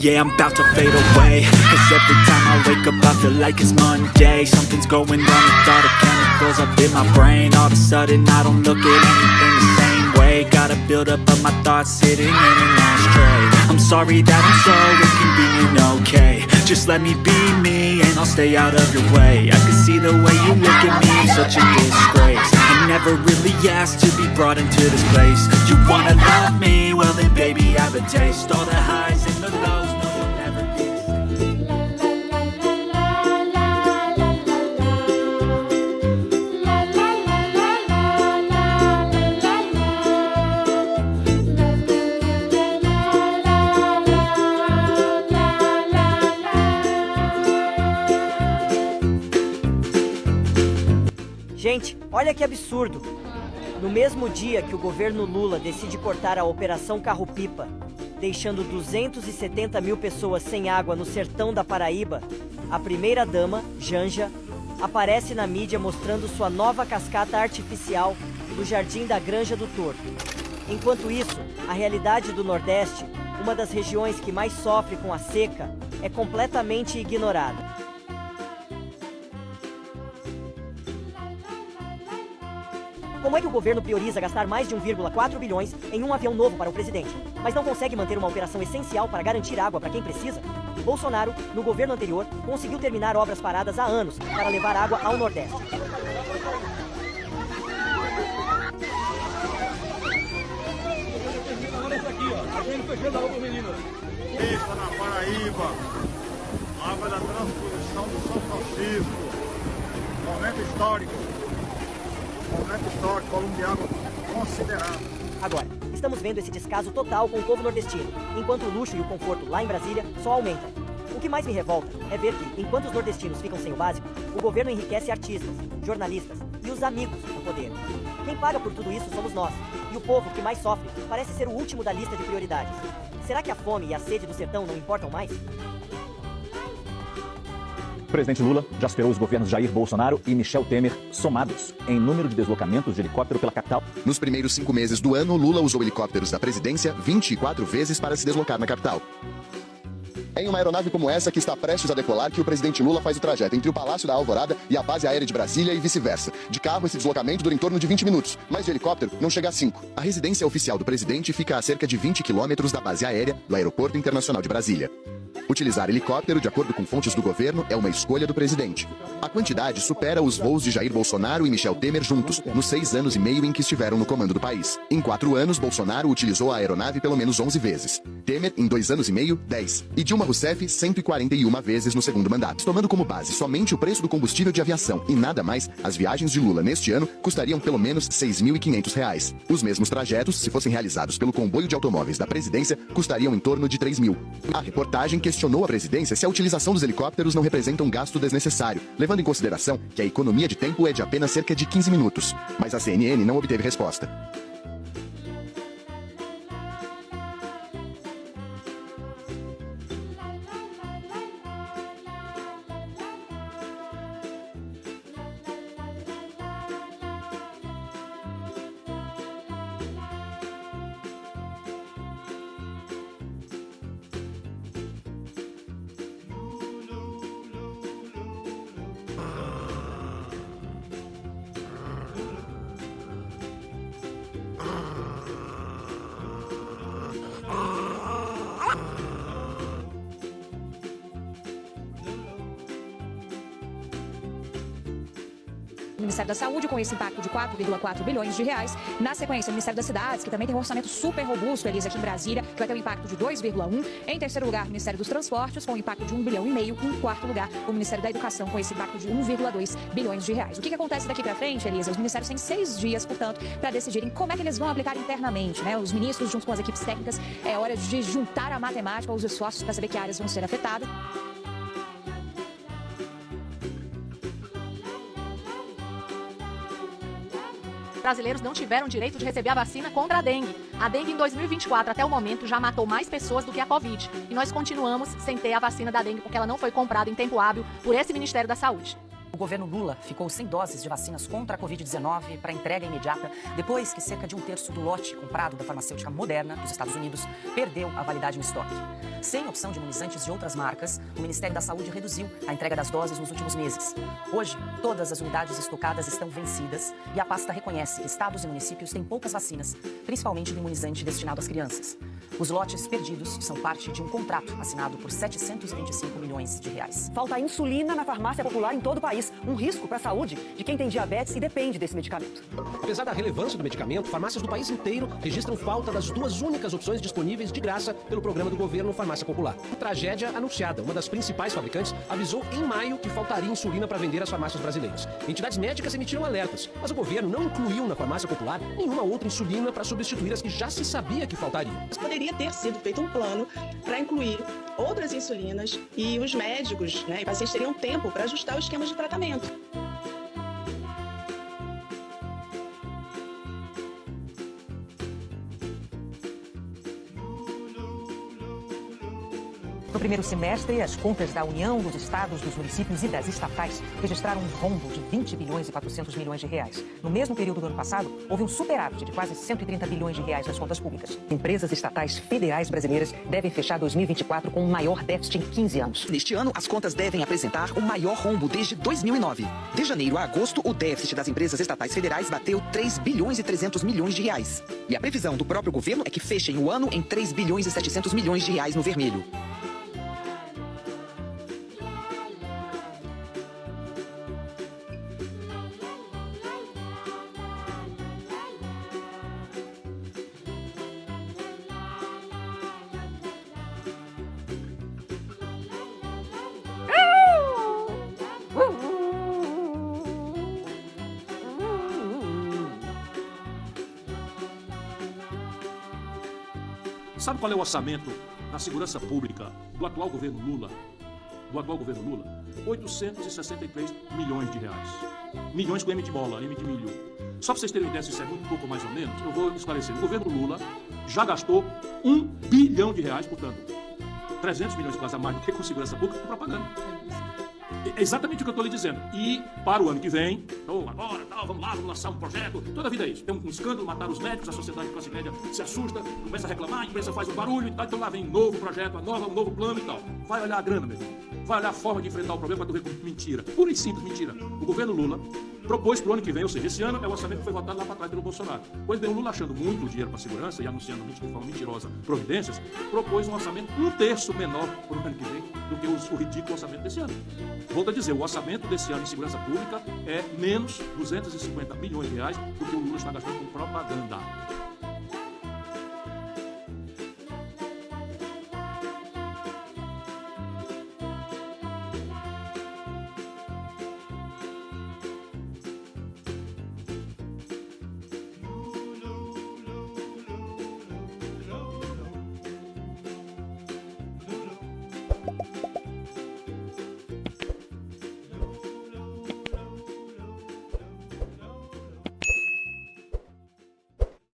Yeah, I'm about to fade away, cause every time I wake up I feel like it's Monday. Something's going wrong with all the chemicals up in my brain. All of a sudden I don't look at anything the same way. Gotta build up of my thoughts sitting in an ashtray. I'm sorry that I'm so inconvenient, okay. Just let me be me and I'll stay out of your way. I can see the way you look at me, I'm such a disgrace. I never really asked to be brought into this place. You wanna love me? Well then baby have a taste. All the highs and the lows, no you'll never be the same. Gente, olha que absurdo! No mesmo dia que o governo Lula decide cortar a Operação Carro-Pipa, deixando 270 mil pessoas sem água no sertão da Paraíba, a primeira-dama, Janja, aparece na mídia mostrando sua nova cascata artificial no Jardim da Granja do Torto. Enquanto isso, a realidade do Nordeste, uma das regiões que mais sofre com a seca, é completamente ignorada. Como é que o governo prioriza gastar mais de 1,4 bilhões em um avião novo para o presidente, mas não consegue manter uma operação essencial para garantir água para quem precisa? Bolsonaro, no governo anterior, conseguiu terminar obras paradas há anos para levar água ao Nordeste. Isso, na Paraíba, água da transposição do São Francisco, momento histórico, volume de água considerável. Agora, estamos vendo esse descaso total com o povo nordestino, enquanto o luxo e o conforto lá em Brasília só aumentam. O que mais me revolta é ver que, enquanto os nordestinos ficam sem o básico, o governo enriquece artistas, jornalistas e os amigos no poder. Quem paga por tudo isso somos nós, e o povo que mais sofre parece ser o último da lista de prioridades. Será que a fome e a sede do sertão não importam mais? O presidente Lula já superou os governos Jair Bolsonaro e Michel Temer somados em número de deslocamentos de helicóptero pela capital. Nos primeiros 5 meses do ano, Lula usou helicópteros da presidência 24 vezes para se deslocar na capital. É em uma aeronave como essa que está prestes a decolar que o presidente Lula faz o trajeto entre o Palácio da Alvorada e a base aérea de Brasília e vice-versa. De carro, esse deslocamento dura em torno de 20 minutos, mas de helicóptero não chega a 5. A residência oficial do presidente fica a cerca de 20 quilômetros da base aérea do Aeroporto Internacional de Brasília. Utilizar helicóptero, de acordo com fontes do governo, é uma escolha do presidente. A quantidade supera os voos de Jair Bolsonaro e Michel Temer juntos, nos 6 anos e meio em que estiveram no comando do país. Em 4 anos, Bolsonaro utilizou a aeronave pelo menos 11 vezes. Temer, em 2 anos e meio, 10. E Dilma Rousseff, 141 vezes no segundo mandato. Tomando como base somente o preço do combustível de aviação e nada mais, as viagens de Lula neste ano custariam pelo menos R$ 6.500. Os mesmos trajetos, se fossem realizados pelo comboio de automóveis da presidência, custariam em torno de R$ 3.000. A reportagem questionou a presidência se a utilização dos helicópteros não representa um gasto desnecessário, levando em consideração que a economia de tempo é de apenas cerca de 15 minutos. Mas a CNN não obteve resposta. O Ministério da Saúde, com esse impacto de 4,4 bilhões de reais. Na sequência, o Ministério das Cidades, que também tem um orçamento super robusto, Elisa, aqui em Brasília, que vai ter um impacto de 2,1. Em terceiro lugar, o Ministério dos Transportes, com um impacto de 1,5 bilhão. Em quarto lugar, o Ministério da Educação, com esse impacto de 1,2 bilhões de reais. O que acontece daqui para frente, Elisa? Os ministérios têm 6 dias, portanto, para decidirem como é que eles vão aplicar internamente, né? Os ministros, junto com as equipes técnicas, é hora de juntar a matemática, os esforços para saber que áreas vão ser afetadas. Brasileiros não tiveram direito de receber a vacina contra a dengue. A dengue em 2024, até o momento, já matou mais pessoas do que a Covid. E nós continuamos sem ter a vacina da dengue porque ela não foi comprada em tempo hábil por esse Ministério da Saúde. O governo Lula ficou sem doses de vacinas contra a Covid-19 para entrega imediata, depois que cerca de 1/3 do lote comprado da farmacêutica Moderna, dos Estados Unidos, perdeu a validade no estoque. Sem opção de imunizantes de outras marcas, o Ministério da Saúde reduziu a entrega das doses nos últimos meses. Hoje, todas as unidades estocadas estão vencidas e a pasta reconhece que estados e municípios têm poucas vacinas, principalmente do imunizante destinado às crianças. Os lotes perdidos são parte de um contrato assinado por 725 milhões de reais. Falta insulina na farmácia popular em todo o país. Um risco para a saúde de quem tem diabetes e depende desse medicamento. Apesar da relevância do medicamento, farmácias do país inteiro registram falta das duas únicas opções disponíveis de graça pelo programa do governo Farmácia Popular. Tragédia anunciada. Uma das principais fabricantes avisou em maio que faltaria insulina para vender às farmácias brasileiras. Entidades médicas emitiram alertas, mas o governo não incluiu na farmácia popular nenhuma outra insulina para substituir as que já se sabia que faltariam. Poderia ter sido feito um plano para incluir outras insulinas e os médicos, e pacientes teriam tempo para ajustar os esquemas de tratamento. No primeiro semestre, as contas da União, dos estados, dos municípios e das estatais registraram um rombo de 20 bilhões e 400 milhões de reais. No mesmo período do ano passado, houve um superávit de quase 130 bilhões de reais nas contas públicas. Empresas estatais federais brasileiras devem fechar 2024 com o maior déficit em 15 anos. Neste ano, as contas devem apresentar o maior rombo desde 2009. De janeiro a agosto, o déficit das empresas estatais federais bateu 3 bilhões e 300 milhões de reais. E a previsão do próprio governo é que fechem o ano em 3 bilhões e 700 milhões de reais no vermelho. Sabe qual é o orçamento na segurança pública do atual governo Lula? 863 milhões de reais. Milhões com M de bola, M de milho. Só para vocês terem uma ideia, se isso é muito pouco ou mais ou menos, eu vou esclarecer. O governo Lula já gastou 1 bilhão de reais, portanto, 300 milhões quase a mais do que com segurança pública, com propaganda. É exatamente o que eu estou lhe dizendo. E para o ano que vem, então agora, vamos lá, vamos lançar um projeto. Toda a vida é isso. Tem um escândalo, mataram os médicos, a sociedade de classe média se assusta, começa a reclamar, a imprensa faz um barulho e tal. Então lá vem um novo projeto, um novo plano e tal. Vai olhar a grana, meu irmão. Vai olhar a forma de enfrentar o problema para tu ver como mentira. Pura e simples mentira. O governo Lula propôs para o ano que vem, ou seja, esse ano é o orçamento que foi votado lá para trás pelo Bolsonaro. Pois bem, o Lula, achando muito dinheiro para a segurança e anunciando de forma mentirosa providências, propôs um orçamento 1/3 menor para o ano que vem do que o ridículo orçamento desse ano. Volto a dizer, o orçamento desse ano em segurança pública é menos 250 bilhões de reais do que o Lula está gastando com propaganda.